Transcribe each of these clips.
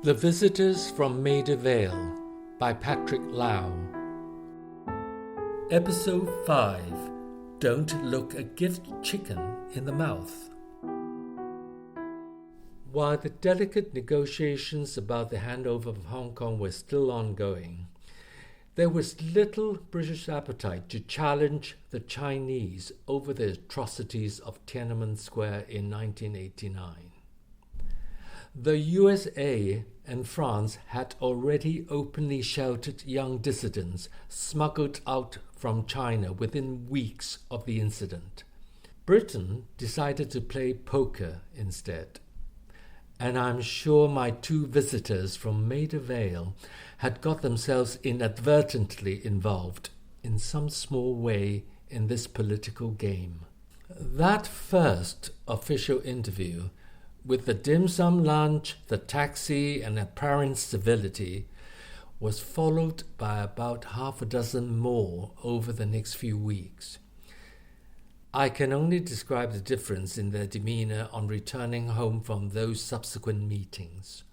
The Visitors from Maida Vale by Patrick Lau. Episode 5. Don't Look a Gift Chicken in the Mouth. While the delicate negotiations about the handover of Hong Kong were still ongoing, there was little British appetite to challenge the Chinese over the atrocities of Tiananmen Square in 1989. The USA and France had already openly sheltered young dissidents smuggled out from China within weeks of the incident. Britain decided to play poker instead. And I'm sure my two visitors from Maida Vale had got themselves inadvertently involved in some small way in this political game. That first official interview, with the dim sum lunch, the taxi, and apparent civility, was followed by about half a dozen more over the next few weeks. I can only describe the difference in their demeanour on returning home from those subsequent meetings.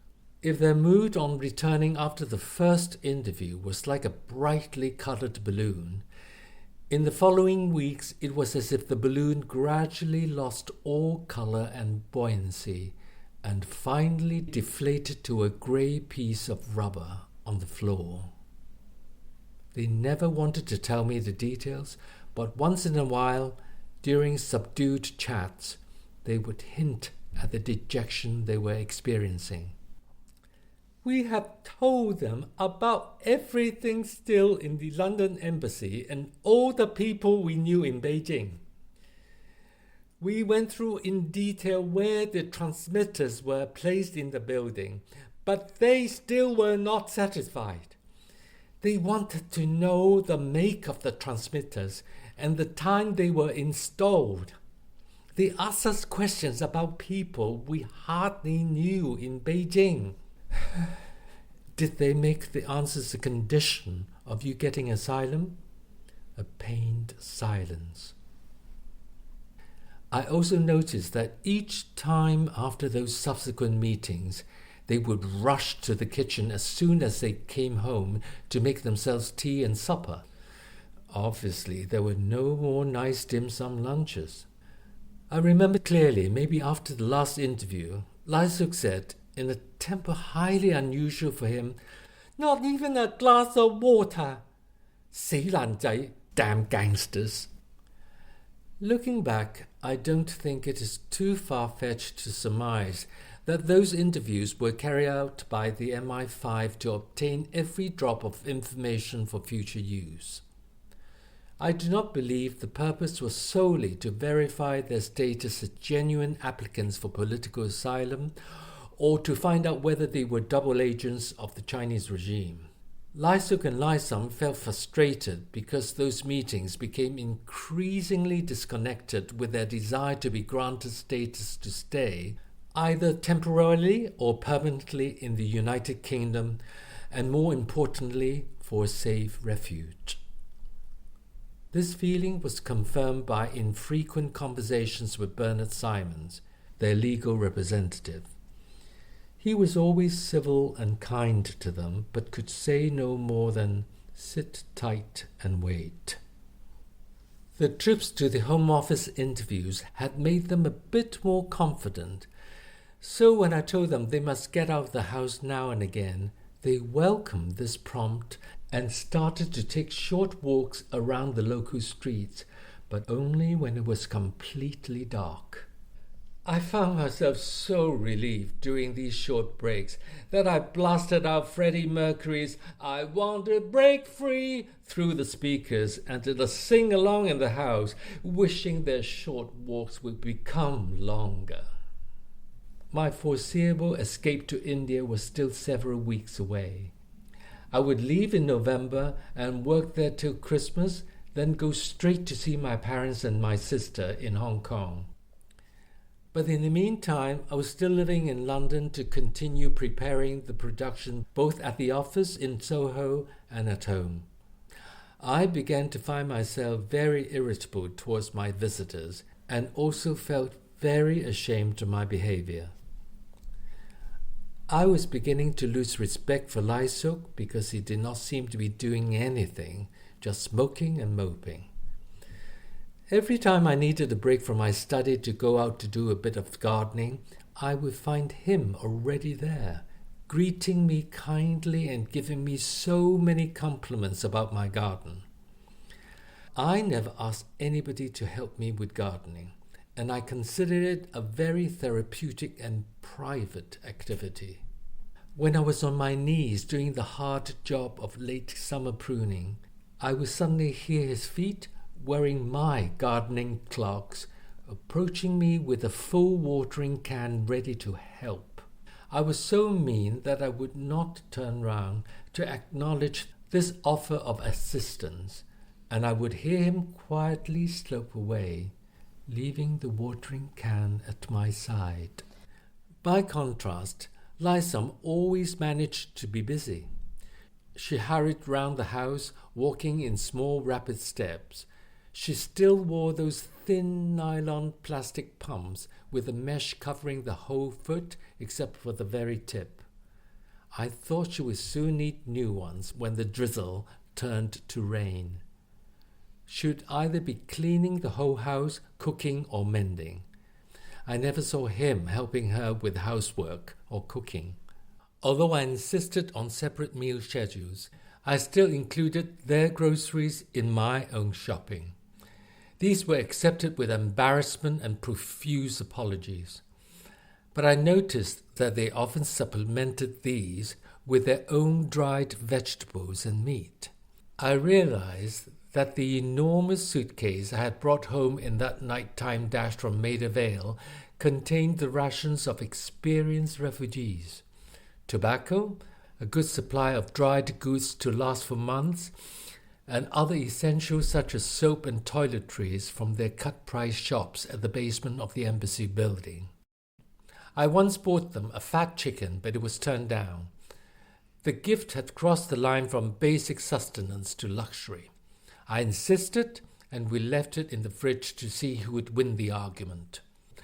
If their mood on returning after the first interview was like a brightly coloured balloon, in the following weeks it was as if the balloon gradually lost all colour and buoyancy and finally deflated to a grey piece of rubber on the floor. They never wanted to tell me the details, but once in a while, during subdued chats, they would hint at the dejection they were experiencing. We have told them about everything still in the London embassy and all the people we knew in Beijing. We went through in detail where the transmitters were placed in the building, but they still were not satisfied. They wanted to know the make of the transmitters and the time they were installed. They asked us questions about people we hardly knew in Beijing. Did they make the answers a condition of you getting asylum? A pained silence. I also noticed that each time after those subsequent meetings, they would rush to the kitchen as soon as they came home to make themselves tea and supper. Obviously, there were no more nice dim sum lunches. I remember clearly, maybe after the last interview, Lysuk said, in a temper highly unusual for him, "Not even a glass of water. 死爛仔, damn gangsters." Looking back, I don't think it is too far-fetched to surmise that those interviews were carried out by the MI5 to obtain every drop of information for future use. I do not believe the purpose was solely to verify their status as genuine applicants for political asylum or to find out whether they were double agents of the Chinese regime. Lysuk and Lysum felt frustrated because those meetings became increasingly disconnected with their desire to be granted status to stay, either temporarily or permanently in the United Kingdom, and more importantly, for a safe refuge. This feeling was confirmed by infrequent conversations with Bernard Simons, their legal representative. He was always civil and kind to them, but could say no more than sit tight and wait. The trips to the Home Office interviews had made them a bit more confident, so when I told them they must get out of the house now and again, they welcomed this prompt and started to take short walks around the local streets, but only when it was completely dark. I found myself so relieved during these short breaks that I blasted out Freddie Mercury's "I Want to Break Free" through the speakers and did a sing-along in the house, wishing their short walks would become longer. My foreseeable escape to India was still several weeks away. I would leave in November and work there till Christmas, then go straight to see my parents and my sister in Hong Kong. But in the meantime, I was still living in London to continue preparing the production both at the office in Soho and at home. I began to find myself very irritable towards my visitors and also felt very ashamed of my behaviour. I was beginning to lose respect for Lai Suk because he did not seem to be doing anything, just smoking and moping. Every time I needed a break from my study to go out to do a bit of gardening, I would find him already there, greeting me kindly and giving me so many compliments about my garden. I never asked anybody to help me with gardening, and I considered it a very therapeutic and private activity. When I was on my knees doing the hard job of late summer pruning, I would suddenly hear his feet, wearing my gardening clogs, approaching me with a full watering can ready to help. I was so mean that I would not turn round to acknowledge this offer of assistance, and I would hear him quietly slope away, leaving the watering can at my side. By contrast, Lysam always managed to be busy. She hurried round the house, walking in small rapid steps. She still wore those thin nylon plastic pumps with a mesh covering the whole foot except for the very tip. I thought she would soon need new ones when the drizzle turned to rain. She would either be cleaning the whole house, cooking, or mending. I never saw him helping her with housework or cooking. Although I insisted on separate meal schedules, I still included their groceries in my own shopping. These were accepted with embarrassment and profuse apologies. But I noticed that they often supplemented these with their own dried vegetables and meat. I realized that the enormous suitcase I had brought home in that nighttime dash from Maida Vale contained the rations of experienced refugees: tobacco, a good supply of dried goods to last for months, and other essentials such as soap and toiletries from their cut-price shops at the basement of the embassy building. I once bought them a fat chicken, but it was turned down. The gift had crossed the line from basic sustenance to luxury. I insisted, and we left it in the fridge to see who would win the argument.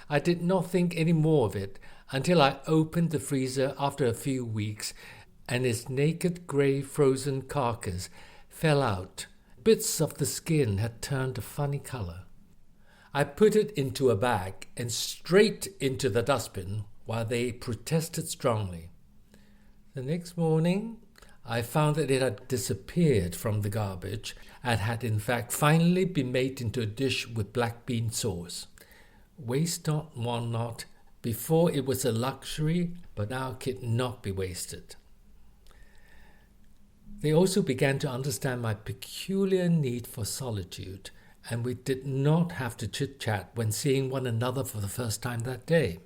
I did not think any more of it until I opened the freezer after a few weeks, and its naked grey frozen carcass fell out. Bits of the skin had turned a funny colour. I put it into a bag and straight into the dustbin while they protested strongly. The next morning, I found that it had disappeared from the garbage and had in fact finally been made into a dish with black bean sauce. Waste not, want not. Before it was a luxury, but now could not be wasted. They also began to understand my peculiar need for solitude, and we did not have to chit-chat when seeing one another for the first time that day.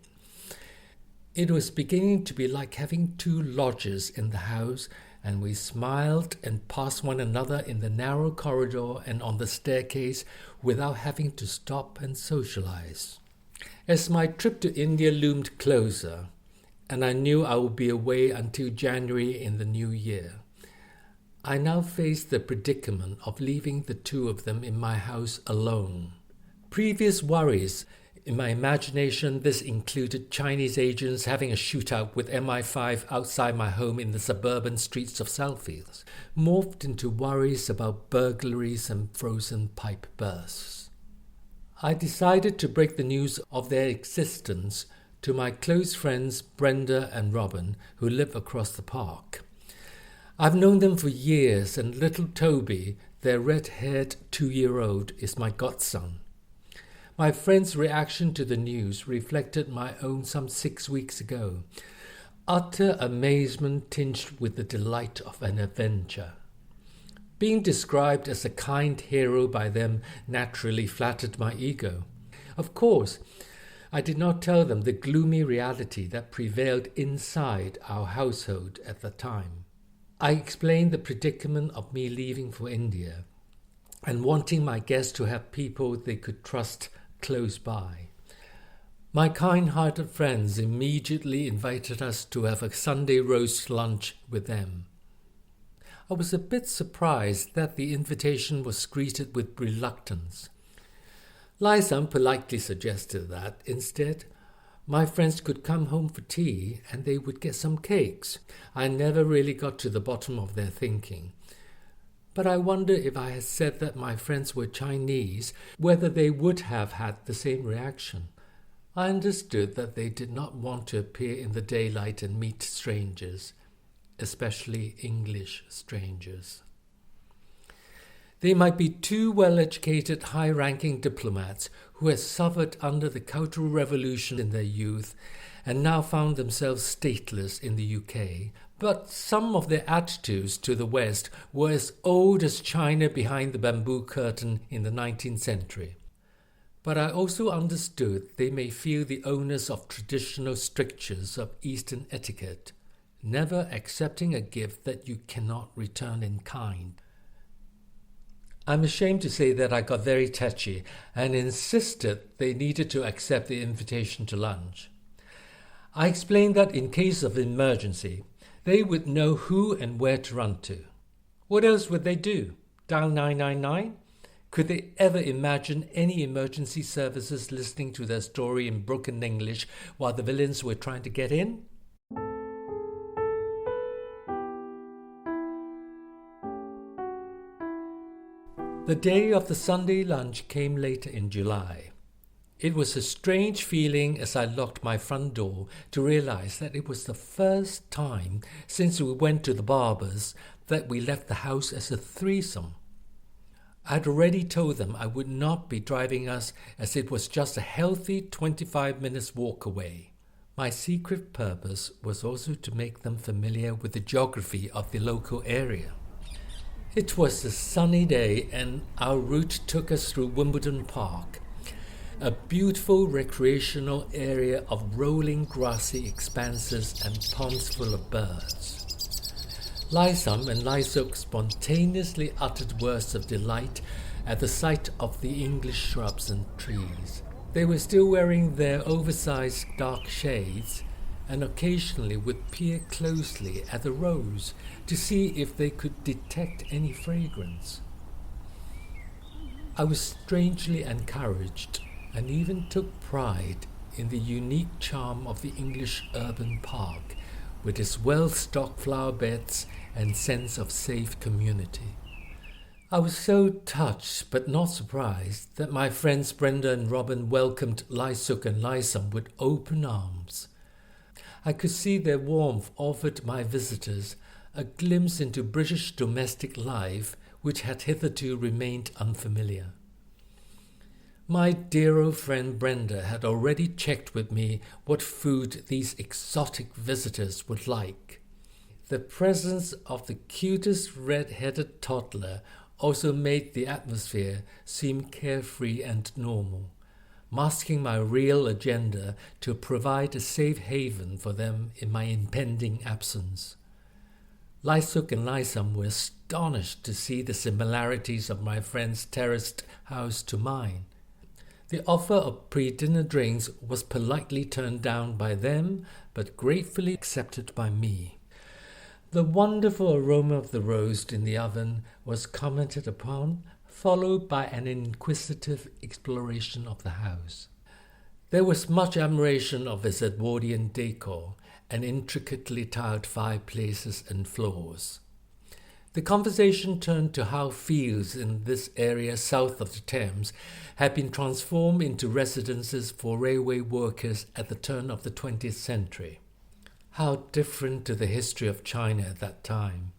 It was beginning to be like having two lodgers in the house, and we smiled and passed one another in the narrow corridor and on the staircase without having to stop and socialize. As my trip to India loomed closer, and I knew I would be away until January in the new year, I now faced the predicament of leaving the two of them in my house alone. Previous worries, in my imagination, this included Chinese agents having a shootout with MI5 outside my home in the suburban streets of Southfields, morphed into worries about burglaries and frozen pipe bursts. I decided to break the news of their existence to my close friends Brenda and Robin, who live across the park. I've known them for years, and little Toby, their red-haired 2-year-old, is my godson. My friend's reaction to the news reflected my own some 6 weeks ago. Utter amazement tinged with the delight of an adventure. Being described as a kind hero by them naturally flattered my ego. Of course, I did not tell them the gloomy reality that prevailed inside our household at the time. I explained the predicament of me leaving for India and wanting my guests to have people they could trust close by. My kind-hearted friends immediately invited us to have a Sunday roast lunch with them. I was a bit surprised that the invitation was greeted with reluctance. Lysam politely suggested that, instead, My friends could come home for tea and they would get some cakes. I never really got to the bottom of their thinking. But I wonder if I had said that my friends were Chinese, whether they would have had the same reaction. I understood that they did not want to appear in the daylight and meet strangers, especially English strangers. They might be two well-educated, high-ranking diplomats who had suffered under the Cultural Revolution in their youth and now found themselves stateless in the UK, but some of their attitudes to the West were as old as China behind the bamboo curtain in the 19th century. But I also understood they may feel the onus of traditional strictures of Eastern etiquette, never accepting a gift that you cannot return in kind. I'm ashamed to say that I got very touchy and insisted they needed to accept the invitation to lunch. I explained that in case of emergency, they would know who and where to run to. What else would they do? Dial 999? Could they ever imagine any emergency services listening to their story in broken English while the villains were trying to get in? The day of the Sunday lunch came later in July. It was a strange feeling as I locked my front door to realize that it was the first time since we went to the barber's that we left the house as a threesome. I'd already told them I would not be driving us as it was just a healthy 25 minutes walk away. My secret purpose was also to make them familiar with the geography of the local area. It was a sunny day and our route took us through Wimbledon Park, a beautiful recreational area of rolling grassy expanses and ponds full of birds. Lysum and Lysuk spontaneously uttered words of delight at the sight of the English shrubs and trees. They were still wearing their oversized dark shades and occasionally would peer closely at the rose to see if they could detect any fragrance. I was strangely encouraged and even took pride in the unique charm of the English urban park with its well-stocked flower beds and sense of safe community. I was so touched but not surprised that my friends Brenda and Robin welcomed Lysuk and Lysum with open arms. I could see their warmth offered my visitors a glimpse into British domestic life which had hitherto remained unfamiliar. My dear old friend Brenda had already checked with me what food these exotic visitors would like. The presence of the cutest red-headed toddler also made the atmosphere seem carefree and normal, masking my real agenda to provide a safe haven for them in my impending absence. Lysuk and Lysum were astonished to see the similarities of my friend's terraced house to mine. The offer of pre-dinner drinks was politely turned down by them, but gratefully accepted by me. The wonderful aroma of the roast in the oven was commented upon, followed by an inquisitive exploration of the house. There was much admiration of its Edwardian decor and intricately tiled fireplaces and floors. The conversation turned to how fields in this area south of the Thames had been transformed into residences for railway workers at the turn of the 20th century. How different to the history of China at that time.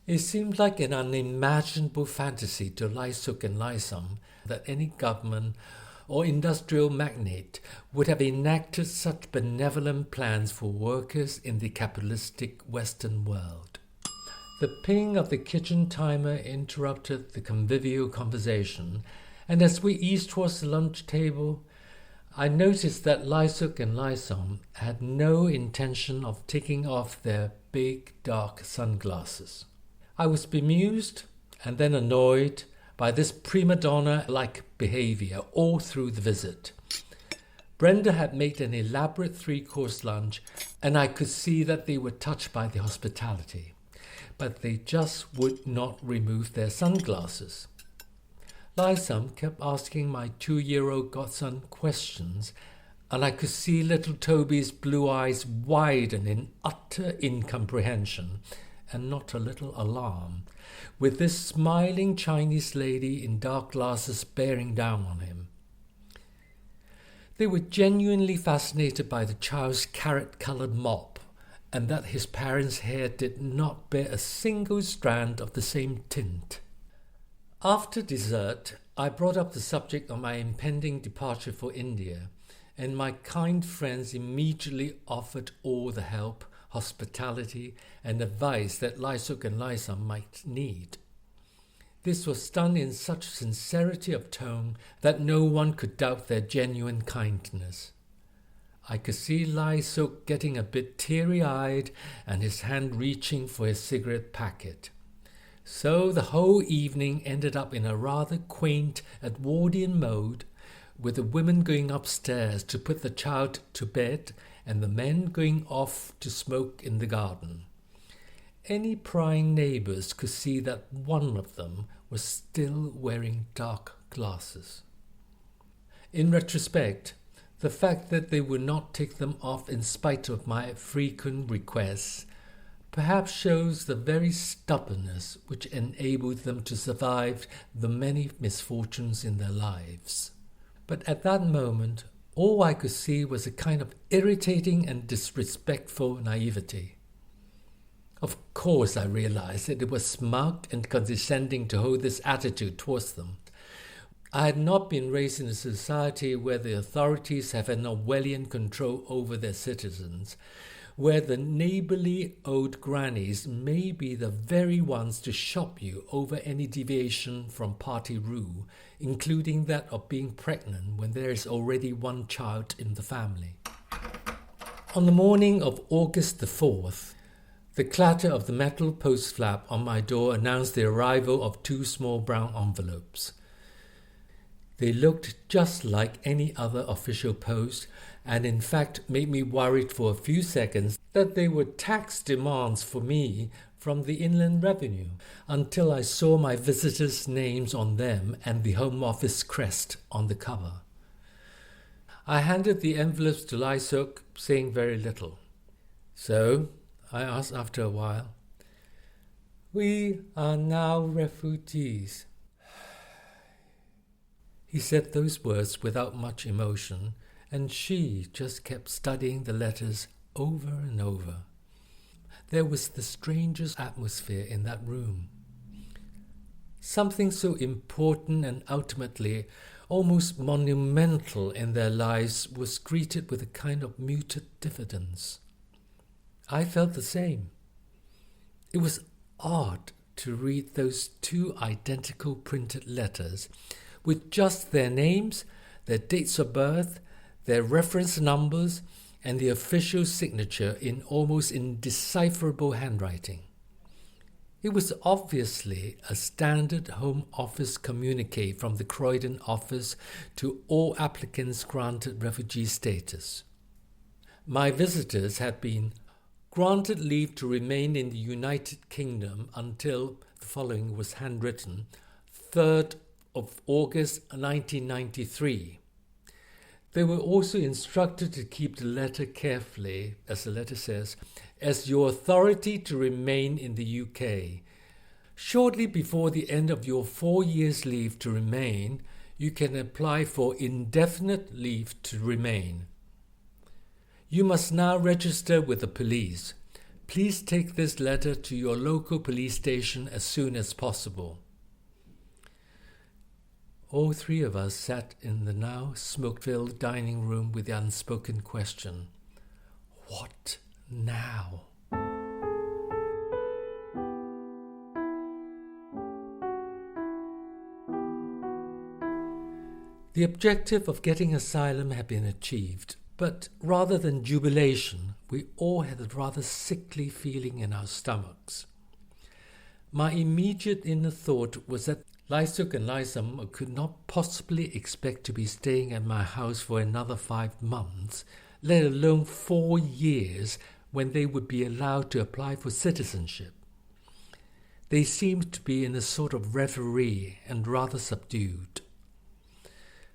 It seemed like an unimaginable fantasy to Lysuk and Lysum that any government or industrial magnate would have enacted such benevolent plans for workers in the capitalistic Western world. The ping of the kitchen timer interrupted the convivial conversation, and as we eased towards the lunch table, I noticed that Lysuk and Lysum had no intention of taking off their big dark sunglasses. I was bemused and then annoyed by this prima donna-like behavior all through the visit. Brenda had made an elaborate three-course lunch, and I could see that they were touched by the hospitality, but they just would not remove their sunglasses. Lysum kept asking my 2-year-old godson questions and I could see little Toby's blue eyes widen in utter incomprehension and not a little alarm, with this smiling Chinese lady in dark glasses bearing down on him. They were genuinely fascinated by the child's carrot-coloured mop, and that his parents' hair did not bear a single strand of the same tint. After dessert, I brought up the subject of my impending departure for India, and my kind friends immediately offered all the help, hospitality, and advice that Lysuk and Lysam might need. This was done in such sincerity of tone that no one could doubt their genuine kindness. I could see Lysuk getting a bit teary-eyed and his hand reaching for his cigarette packet. So the whole evening ended up in a rather quaint Edwardian mode, with the women going upstairs to put the child to bed and the men going off to smoke in the garden. Any prying neighbours could see that one of them was still wearing dark glasses. In retrospect, the fact that they would not take them off in spite of my frequent requests perhaps shows the very stubbornness which enabled them to survive the many misfortunes in their lives. But at that moment, all I could see was a kind of irritating and disrespectful naivety. Of course, I realized that it was smug and condescending to hold this attitude towards them. I had not been raised in a society where the authorities have an Orwellian control over their citizens, where the neighbourly old grannies may be the very ones to shop you over any deviation from party rule, including that of being pregnant when there is already one child in the family. On the morning of August the 4th, the clatter of the metal post flap on my door announced the arrival of 2 small brown envelopes. They looked just like any other official post, and in fact made me worried for a few seconds that they were tax demands for me from the Inland Revenue, until I saw my visitors' names on them and the Home Office crest on the cover. I handed the envelopes to Lysuk, saying very little. "So," I asked after a while, "we are now refugees." He said those words without much emotion, and she just kept studying the letters over and over. There was the strangest atmosphere in that room. Something so important and ultimately almost monumental in their lives was greeted with a kind of muted diffidence. I felt the same. It was odd to read those 2 identical printed letters with just their names, their dates of birth, their reference numbers, and the official signature in almost indecipherable handwriting. It was obviously a standard Home Office communique from the Croydon office to all applicants granted refugee status. My visitors had been granted leave to remain in the United Kingdom until, the following was handwritten, 3rd of August 1993. They were also instructed to keep the letter carefully, as the letter says, as your authority to remain in the UK. Shortly before the end of your 4 years' leave to remain, you can apply for indefinite leave to remain. You must now register with the police. Please take this letter to your local police station as soon as possible. All 3 of us sat in the now smoke-filled dining room with the unspoken question, what now? The objective of getting asylum had been achieved, but rather than jubilation, we all had a rather sickly feeling in our stomachs. My immediate inner thought was that Lysuk and Lysam could not possibly expect to be staying at my house for another 5 months, let alone 4 years, when they would be allowed to apply for citizenship. They seemed to be in a sort of reverie and rather subdued.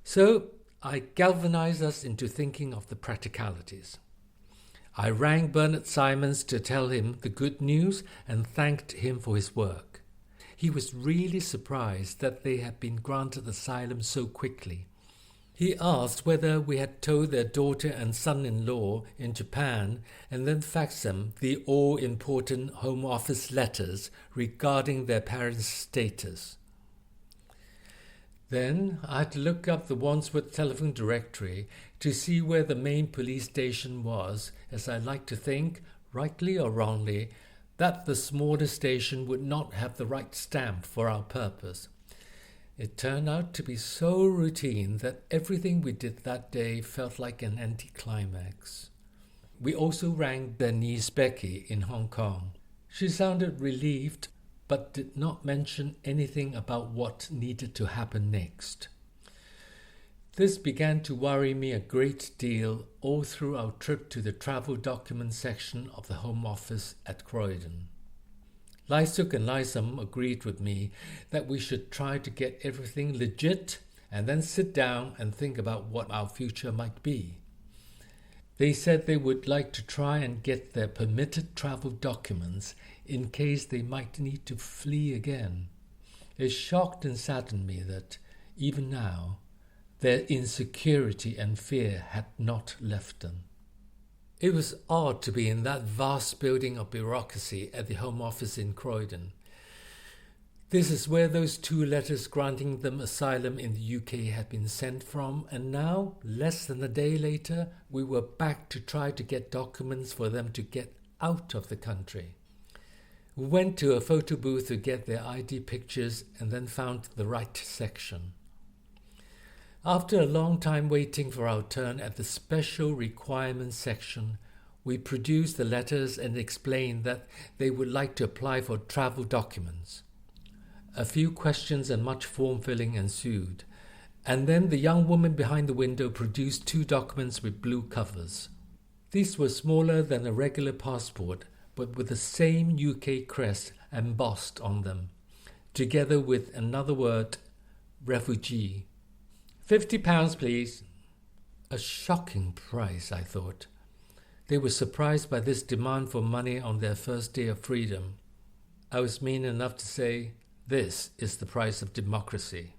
So I galvanized us into thinking of the practicalities. I rang Bernard Simons to tell him the good news and thanked him for his work. He was really surprised that they had been granted asylum so quickly. He asked whether we had told their daughter and son-in-law in Japan and then faxed them the all-important Home Office letters regarding their parents' status. Then I had to look up the Wandsworth telephone directory to see where the main police station was, as I like to think, rightly or wrongly, that the smaller station would not have the right stamp for our purpose. It turned out to be so routine that everything we did that day felt like an anticlimax. We also rang their niece Becky in Hong Kong. She sounded relieved, but did not mention anything about what needed to happen next. This began to worry me a great deal all through our trip to the travel document section of the Home Office at Croydon. Lysuk and Lysum agreed with me that we should try to get everything legit and then sit down and think about what our future might be. They said they would like to try and get their permitted travel documents in case they might need to flee again. It shocked and saddened me that, even now, their insecurity and fear had not left them. It was odd to be in that vast building of bureaucracy at the Home Office in Croydon. This is where those 2 letters granting them asylum in the UK had been sent from, and now, less than a day later, we were back to try to get documents for them to get out of the country. We went to a photo booth to get their ID pictures and then found the right section. After a long time waiting for our turn at the Special Requirements section, we produced the letters and explained that they would like to apply for travel documents. A few questions and much form-filling ensued, and then the young woman behind the window produced 2 documents with blue covers. These were smaller than a regular passport, but with the same UK crest embossed on them, together with another word, refugee. £50, please. A shocking price, I thought. They were surprised by this demand for money on their first day of freedom. I was mean enough to say, this is the price of democracy.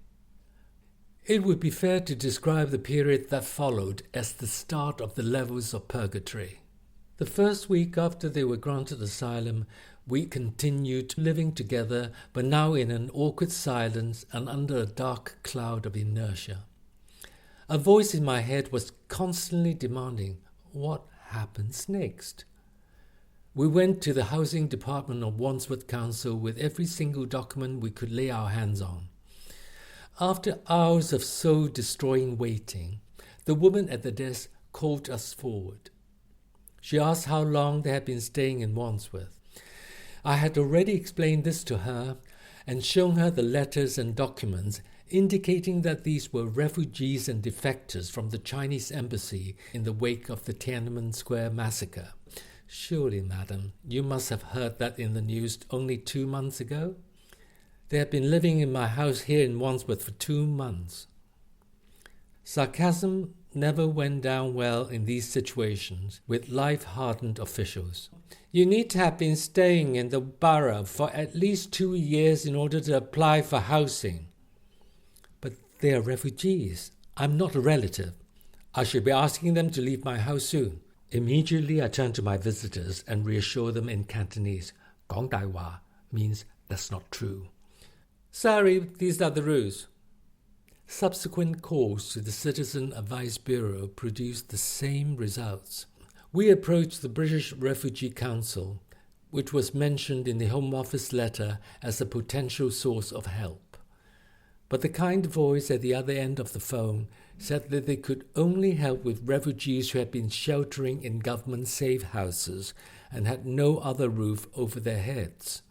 It would be fair to describe the period that followed as the start of the levels of purgatory. The first week after they were granted asylum, we continued living together, but now in an awkward silence and under a dark cloud of inertia. A voice in my head was constantly demanding, what happens next? We went to the housing department of Wandsworth Council with every single document we could lay our hands on. After hours of soul-destroying waiting, the woman at the desk called us forward. She asked how long they had been staying in Wandsworth. I had already explained this to her and shown her the letters and documents indicating that these were refugees and defectors from the Chinese embassy in the wake of the Tiananmen Square massacre. Surely, madam, you must have heard that in the news only 2 months ago? They had been living in my house here in Wandsworth for 2 months. Sarcasm never went down well in these situations with life-hardened officials. You need to have been staying in the borough for at least 2 years in order to apply for housing. But they are refugees. I'm not a relative. I should be asking them to leave my house soon. Immediately I turned to my visitors and reassured them in Cantonese. Gong Dai Wa means that's not true. Sorry, these are the rules. Subsequent calls to the Citizen Advice Bureau produced the same results. We approached the British Refugee Council, which was mentioned in the Home Office letter as a potential source of help. But the kind voice at the other end of the phone said that they could only help with refugees who had been sheltering in government safe houses and had no other roof over their heads.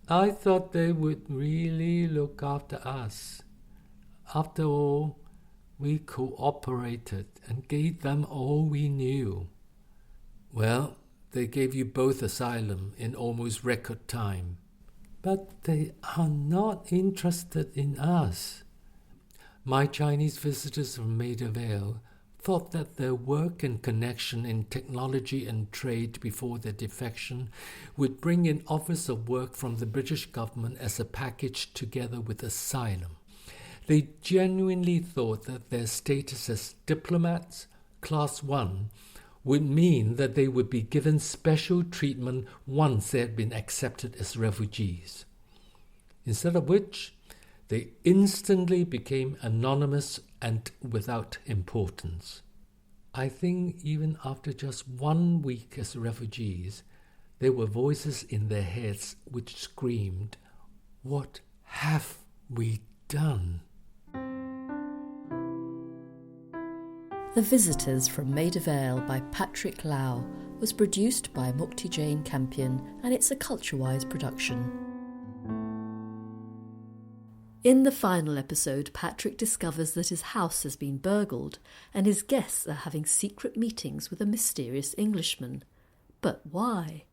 I thought they would really look after us. After all, we cooperated and gave them all we knew. Well, they gave you both asylum in almost record time. But they are not interested in us. My Chinese visitors from Maida Vale thought that their work and connection in technology and trade before their defection would bring in offers of work from the British government as a package together with asylum. They genuinely thought that their status as diplomats, Class 1, would mean that they would be given special treatment once they had been accepted as refugees. Instead of which, they instantly became anonymous and without importance. I think even after just 1 week as refugees, there were voices in their heads which screamed, "What have we done?" The Visitors from Maida Vale by Patrick Lau was produced by Mukti Jain Campion, and it's a Culturewise production. In the final episode, Patrick discovers that his house has been burgled and his guests are having secret meetings with a mysterious Englishman. But why?